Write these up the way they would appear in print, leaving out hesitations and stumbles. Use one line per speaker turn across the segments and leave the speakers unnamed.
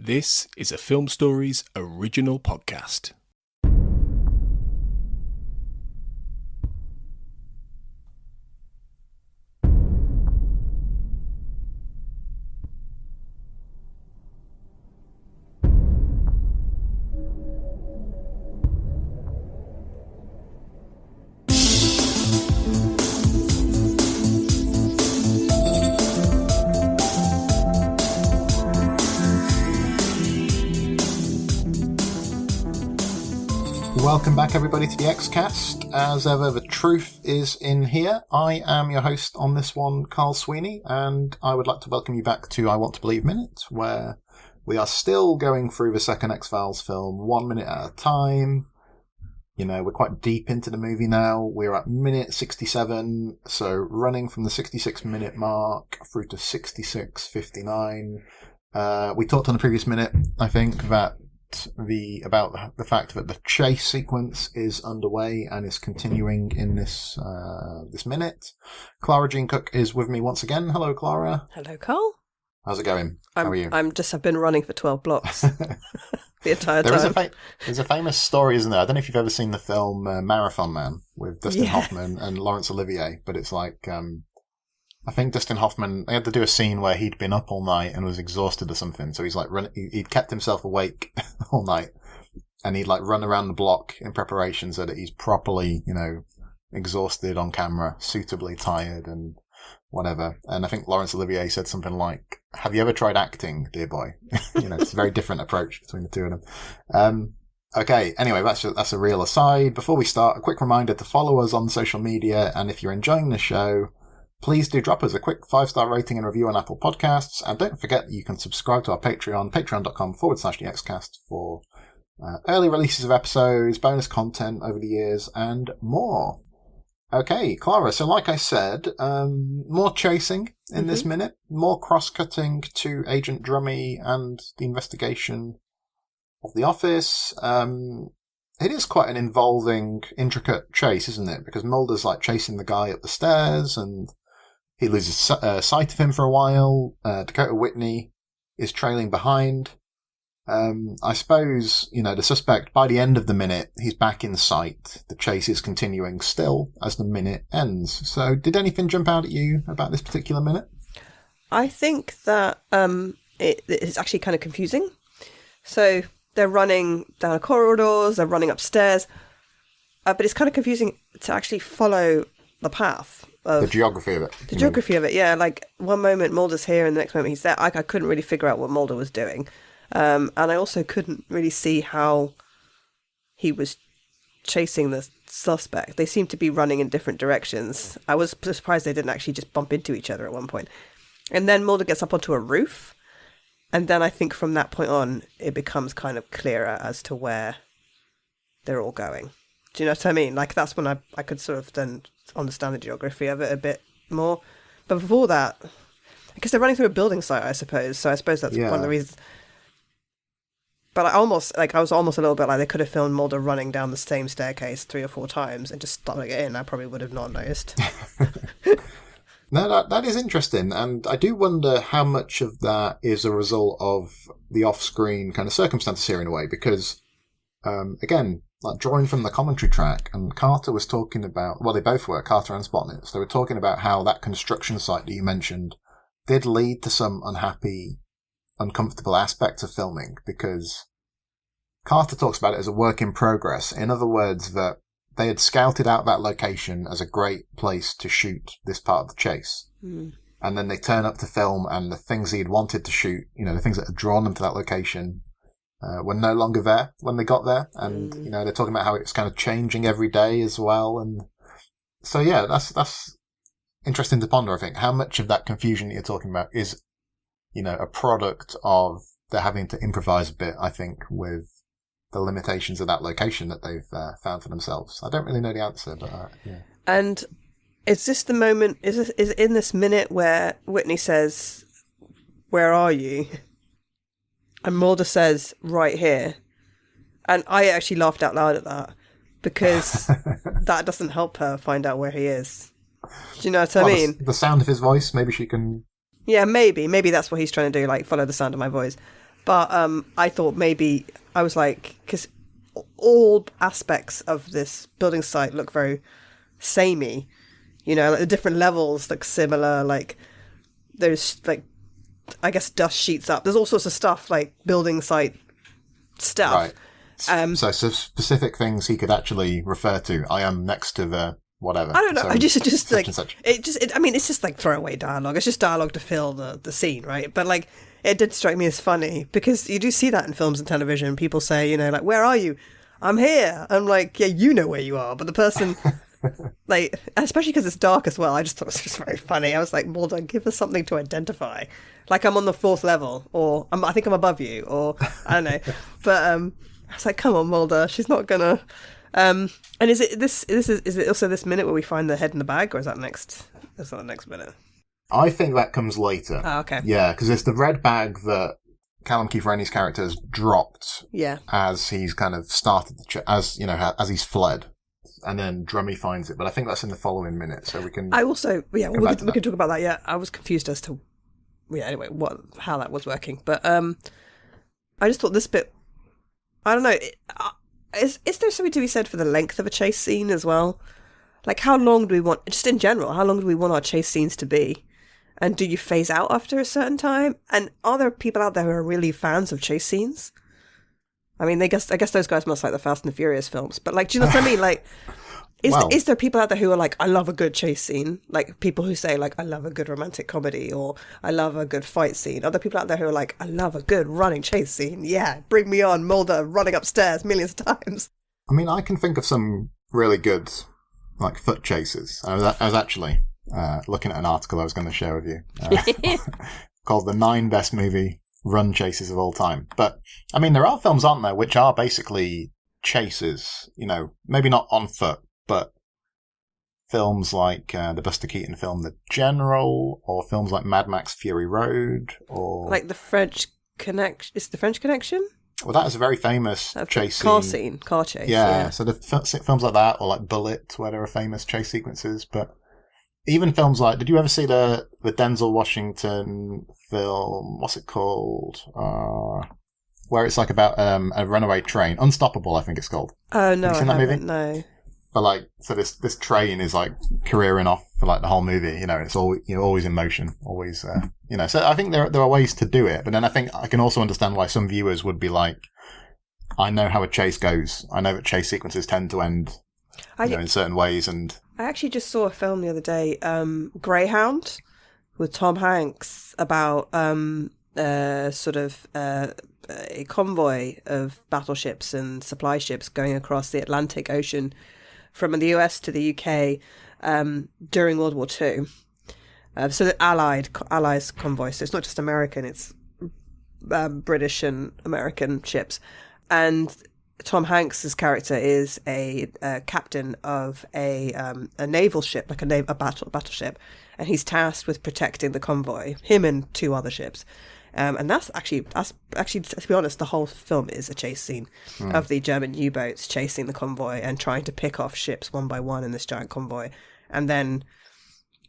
This is a Film Stories original podcast.
Welcome back, everybody, to the Xcast. As ever, the truth is in here. I am your host on this one, Carl Sweeney, and I would like to welcome you back to I Want to Believe Minute, where we are still going through the second X-Files film 1 minute at a time. You know, we're quite deep into the movie now. We're at minute 67, so running from the 66-minute mark through to 66:59. We talked on the previous minute, I think, that about the fact that the chase sequence is underway and is continuing in this minute. Clara Cook is with me once again. Hello, Clara.
Hello, Carl.
How's it going? How are you?
I've been running for 12 blocks the entire time.
There's a famous story, isn't there? I don't know if you've ever seen the film Marathon Man with Dustin Hoffman and Laurence Olivier, but it's like I think Dustin Hoffman, they had to do a scene where he'd been up all night and was exhausted or something. So he's like he'd kept himself awake all night and he'd like run around the block in preparation so that he's properly, you know, exhausted on camera, suitably tired and whatever. And I think Laurence Olivier said something like, "Have you ever tried acting, dear boy?" You know, it's a very different approach between the two of them. Okay, anyway, that's a real aside. Before we start, a quick reminder to follow us on social media. And if you're enjoying the show, please do drop us a quick 5-star rating and review on Apple Podcasts. And don't forget that you can subscribe to our Patreon, patreon.com/thexcast for early releases of episodes, bonus content over the years, and more. Okay, Clara, so like I said, more chasing in this minute, more cross-cutting to Agent Drummy and the investigation of the office. It is quite an involving, intricate chase, isn't it? Because Mulder's like chasing the guy up the stairs and he loses sight of him for a while. Dakota Whitney is trailing behind. I suppose, you know, the suspect, by the end of the minute, he's back in sight. The chase is continuing still as the minute ends. So did anything jump out at you about this particular minute?
I think that it's actually kind of confusing. So they're running down corridors, they're running upstairs, but it's kind of confusing to actually follow the path.
The geography of it.
The geography of it, yeah. Like, one moment Mulder's here and the next moment he's there. I couldn't really figure out what Mulder was doing. And I also couldn't really see how he was chasing the suspect. They seemed to be running in different directions. I was surprised they didn't actually just bump into each other at one point. And then Mulder gets up onto a roof. And then I think from that point on, it becomes kind of clearer as to where they're all going. Do you know what I mean? Like, that's when I could sort of then understand the geography of it a bit more. But before that, because they're running through a building site, I suppose. So I suppose that's one of the reasons. But I was almost a little bit like they could have filmed Mulder running down the same staircase 3 or 4 times and just starting it in. I probably would have not noticed.
No, that is interesting, and I do wonder how much of that is a result of the off-screen kind of circumstances here in a way, because, again, like drawing from the commentary track, and Carter was talking about, well, they both were, Carter and Spotnitz, they were talking about how that construction site that you mentioned did lead to some unhappy, uncomfortable aspects of filming, because Carter talks about it as a work in progress. In other words, that they had scouted out that location as a great place to shoot this part of the chase. And then they turn up to film and the things he had wanted to shoot, you know, the things that had drawn them to that location, were no longer there when they got there. And, you know, they're talking about how it's kind of changing every day as well. And so, yeah, that's interesting to ponder, I think. How much of that confusion that you're talking about is, you know, a product of they're having to improvise a bit, I think, with the limitations of that location that they've found for themselves. I don't really know the answer, but yeah.
And is this the moment, is in this minute where Whitney says, "Where are you?" And Mulder says, "Right here." And I actually laughed out loud at that because that doesn't help her find out where he is. Do you know what I mean?
The sound of his voice, maybe she can...
Yeah, maybe that's what he's trying to do, like follow the sound of my voice. But I thought maybe, I was like, because all aspects of this building site look very samey, you know, like the different levels look similar, like there's like, I guess dust sheets up. There's all sorts of stuff, like building site stuff.
Right. So specific things he could actually refer to. I am next to the whatever.
I don't know.
So
I just like,
such.
I mean, it's just like throwaway dialogue. It's just dialogue to fill the scene, right? But like, it did strike me as funny because you do see that in films and television. People say, you know, like, where are you? I'm here. I'm like, yeah, you know where you are. But the person, like, especially because it's dark as well, I just thought it was just very funny. I was like, Mulder, give us something to identify. Like, I'm on the 4th level, or I think I'm above you, or I don't know. But I was like, come on, Mulder, she's not gonna. And is it also this minute where we find the head in the bag, or is that next? Is that the next minute?
I think that comes later.
Oh, okay.
Yeah, because it's the red bag that Callum Keith Rennie's character has dropped.
Yeah.
As he's kind of started as he's fled, and then Drummy finds it. But I think that's in the following minute, so we can.
I also we can talk about that. Yeah, I was confused as to anyway how that was working, but I just thought this bit. I don't know. Is there something to be said for the length of a chase scene as well? Like, how long do we want, just in general, how long do we want our chase scenes to be? And do you phase out after a certain time? And are there people out there who are really fans of chase scenes? I mean, I guess those guys must like the Fast and the Furious films. But, like, do you know what I mean? Like, is there people out there who are like, I love a good chase scene? Like, people who say, like, I love a good romantic comedy, or I love a good fight scene. Are there people out there who are like, I love a good running chase scene? Yeah, bring me on, Mulder running upstairs millions of times.
I mean, I can think of some really good, like, foot chases. I was actually looking at an article I was going to share with you called The 9 Best Movie Run Chases of All Time. But, I mean, there are films, aren't there, which are basically chases, you know, maybe not on foot, but films like the Buster Keaton film The General, or films like Mad Max Fury Road, or...
Like the French Connection. Is the French Connection?
Well, that is a very famous chase scene.
Car chase.
Yeah, so the films like that, or like Bullet, where there are famous chase sequences, but even films like, did you ever see the Denzel Washington film, what's it called? Where it's like about a runaway train. Unstoppable, I think it's called.
Oh, no,
have you seen that movie?
No.
But like, so this train is like careering off for like the whole movie, you know, it's all, you know, always in motion, always, you know, so I think there are ways to do it, but then I think I can also understand why some viewers would be like, I know how a chase goes. I know that chase sequences tend to end, in certain ways, and...
I actually just saw a film the other day, Greyhound, with Tom Hanks, about sort of a convoy of battleships and supply ships going across the Atlantic Ocean from the US to the UK during World War II. So the Allies convoy. So it's not just American, it's British and American ships. And Tom Hanks's character is a captain of a naval ship, like a battleship, and he's tasked with protecting the convoy. Him and 2 other ships, and that's actually to be honest, the whole film is a chase scene of the German U-boats chasing the convoy and trying to pick off ships one by one in this giant convoy, and then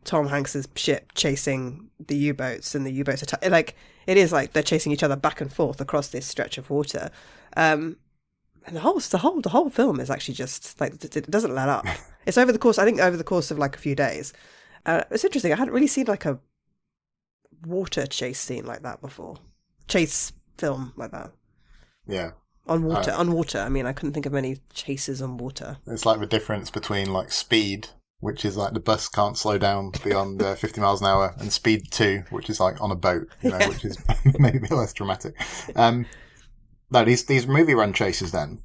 Tom Hanks's ship chasing the U-boats, and the U-boats are like, it is like they're chasing each other back and forth across this stretch of water. And the whole film is actually just like, it doesn't let up. It's over the course of like a few days. It's interesting. I hadn't really seen like a water chase scene like that before. Chase film like that.
Yeah.
On water. I mean, I couldn't think of many chases on water.
It's like the difference between like Speed, which is like the bus can't slow down beyond 50 miles an hour, and Speed 2, which is like on a boat, you know, which is maybe less dramatic. No, these movie run chases then.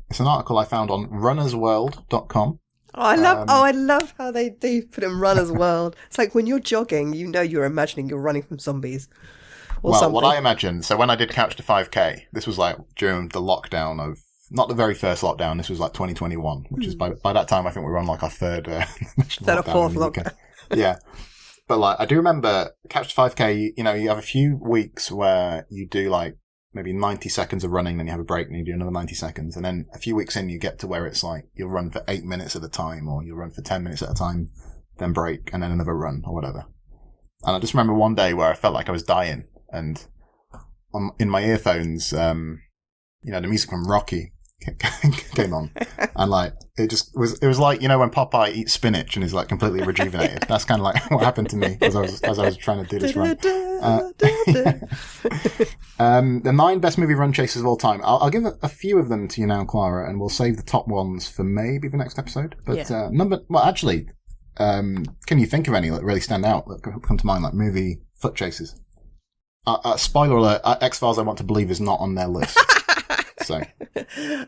It's an article I found on runnersworld.com.
Oh, I love how they put in Runner's World. It's like when you're jogging, you know you're imagining you're running from zombies. Or
well,
something.
What I imagined, so when I did Couch to 5K, this was like during the lockdown of, not the very first lockdown, this was like 2021, which is by that time I think we were on like our third
or fourth lockdown.
Yeah. But like, I do remember Couch to 5K, you know, you have a few weeks where you do like maybe 90 seconds of running, then you have a break and you do another 90 seconds. And then a few weeks in, you get to where it's like you'll run for 8 minutes at a time, or you'll run for 10 minutes at a time, then break, and then another run or whatever. And I just remember one day where I felt like I was dying, and in my earphones, the music from Rocky came on, and like it was like when Popeye eats spinach and is like completely rejuvenated. That's kind of like what happened to me as I was trying to do this run. The 9 best movie run chases of all time. I'll give a few of them to you now, Clara, and we'll save the top ones for maybe the next episode. But can you think of any that really stand out that come to mind, like movie foot chases? Spoiler alert: X-Files, I Want to Believe, is not on their list. So,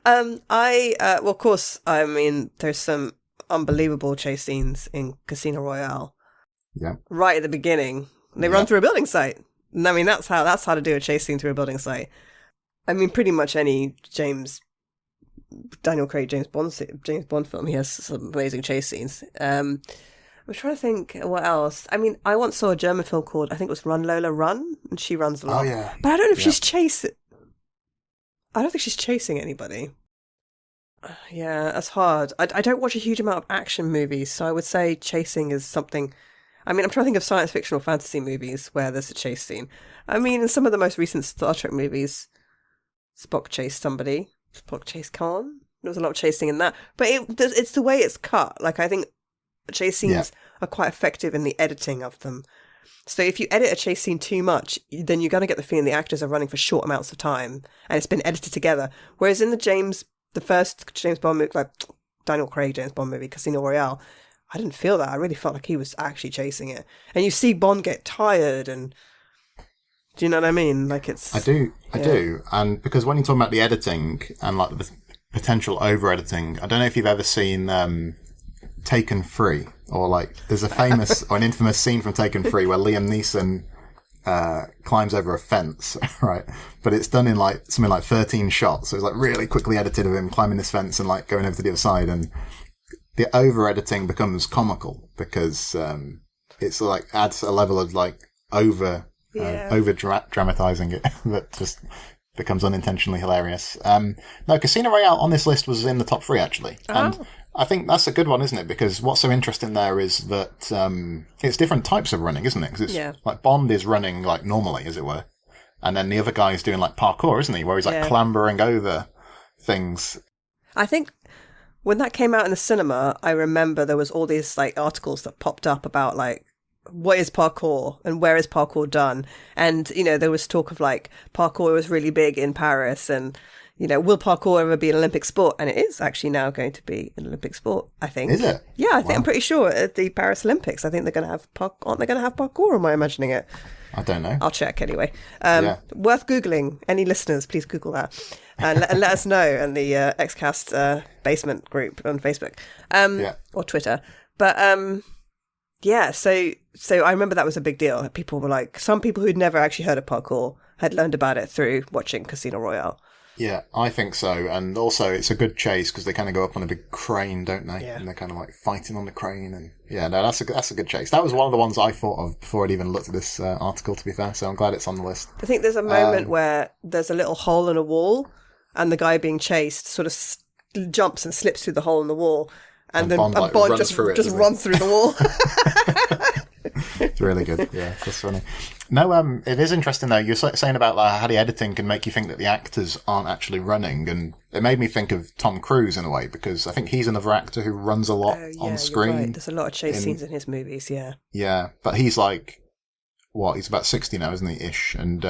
of course, I mean, there's some unbelievable chase scenes in Casino Royale.
Yeah. Right
at the beginning, they run through a building site. And I mean, that's how to do a chase scene through a building site. I mean, pretty much any Daniel Craig James Bond film, he has some amazing chase scenes. I'm trying to think what else. I mean, I once saw a German film called, I think it was Run Lola Run, and she runs a lot.
Oh yeah.
But I don't know if she's chasing. I don't think she's chasing anybody. Yeah, that's hard. I don't watch a huge amount of action movies, so I would say chasing is something. I mean, I'm trying to think of science fiction or fantasy movies where there's a chase scene. I mean, in some of the most recent Star Trek movies, Spock chased somebody. Spock chased Khan. There was a lot of chasing in that. But it's the way it's cut. Like, I think chase scenes are quite effective in the editing of them. So if you edit a chase scene too much, then you're going to get the feeling the actors are running for short amounts of time and it's been edited together. Whereas in the first James Bond movie, like Daniel Craig James Bond movie, Casino Royale, I didn't feel that. I really felt like he was actually chasing it. And you see Bond get tired and... Do you know what I mean? Like it's... I do. And because when you're talking about the editing and like the potential over-editing, I don't know if you've ever seen Taken Free, or like there's a famous or an infamous scene from Taken Free where Liam Neeson climbs over a fence, right? But it's done in like something like 13 shots. So it's like really quickly edited of him climbing this fence and like going over to the other side, and the over-editing becomes comical because it's like adds a level of like over dramatizing it that just becomes unintentionally hilarious. No, Casino Royale on this list was in the top 3 actually, and I think that's a good one, isn't it? Because what's so interesting there is that it's different types of running, isn't it? Because it's like Bond is running like normally, as it were, and then the other guy is doing like parkour, isn't he? Where he's like clambering over things. I think when that came out in the cinema, I remember there was all these like articles that popped up about like what is parkour and where is parkour done, and there was talk of like parkour was really big in Paris, and will parkour ever be an Olympic sport? And it is actually now going to be an Olympic sport, I think. Is it? Yeah, I think I'm pretty sure at the Paris Olympics, I think they're going to have aren't they going to have parkour, or am I imagining it? I don't know. I'll check anyway. Worth Googling. Any listeners, please Google that. And let us know in the XCast basement group on Facebook or Twitter. But so I remember that was a big deal. People were like, some people who'd never actually heard of parkour had learned about it through watching Casino Royale. Yeah, I think so. And also it's a good chase because they kind of go up on a big crane, don't they? Yeah. And they're kind of like fighting on the crane. And that's a good chase. That was one of the ones I thought of before I'd even looked at this article, to be fair. So I'm glad it's on the list. I think there's a moment where there's a little hole in a wall and the guy being chased sort of jumps and slips through the hole in the wall. And then Bond just runs through the wall. It's really good. Yeah, that's funny. No, it is interesting though. You're saying about how the editing can make you think that the actors aren't actually running, and it made me think of Tom Cruise in a way, because I think he's another actor who runs a lot on screen. Right. There's a lot of chase scenes in his movies. Yeah. Yeah, but he's like, he's about 60 now, isn't he? Ish, and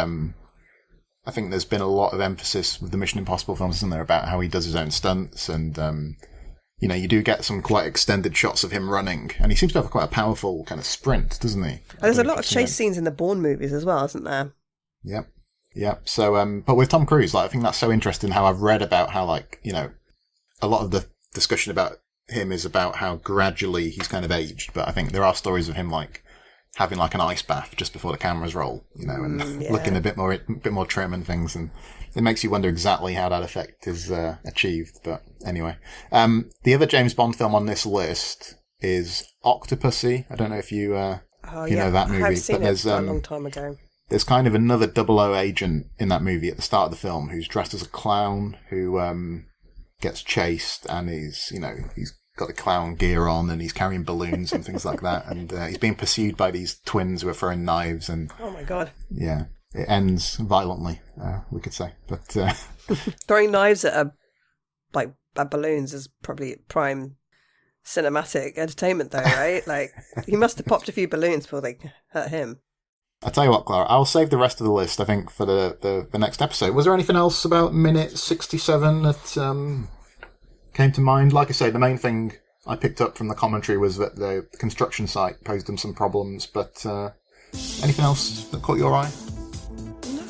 I think there's been a lot of emphasis with the Mission Impossible films, isn't there, about how he does his own stunts, and you do get some quite extended shots of him running, and he seems to have quite a powerful kind of sprint, doesn't he? There's a lot of chase scenes in the Bourne movies as well, isn't there? Yep. Yeah. So, but with Tom Cruise, I think that's so interesting how I've read about how, a lot of the discussion about him is about how gradually he's kind of aged, but I think there are stories of him, having an ice bath just before the cameras roll, and looking a bit more trim and things, and it makes you wonder exactly how that effect is achieved. But anyway, the other James Bond film on this list is Octopussy. I don't know if you know that movie. I've seen it a long time ago. There's kind of another 00 agent in that movie at the start of the film who's dressed as a clown who gets chased, and he's got the clown gear on and he's carrying balloons and things like that, and he's being pursued by these twins who are throwing knives, and oh my god, yeah,
it ends violently, we could say. But
throwing knives at balloons is probably prime cinematic entertainment, though, right? Like, he must have popped a few balloons before they hurt him.
I'll tell you what, Clara, I'll save the rest of the list, I think, for the next episode. Was there anything else about minute 67 that came to mind? Like I say, the main thing I picked up from the commentary was that the construction site posed them some problems, but anything else that caught your eye?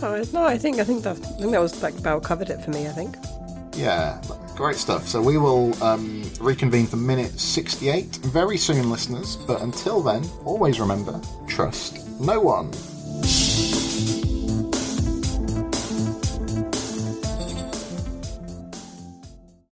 No, I think that was like well covered it for me, I think.
Yeah, great stuff. So we will reconvene for minute 68 very soon, listeners. But until then, always remember, trust no one.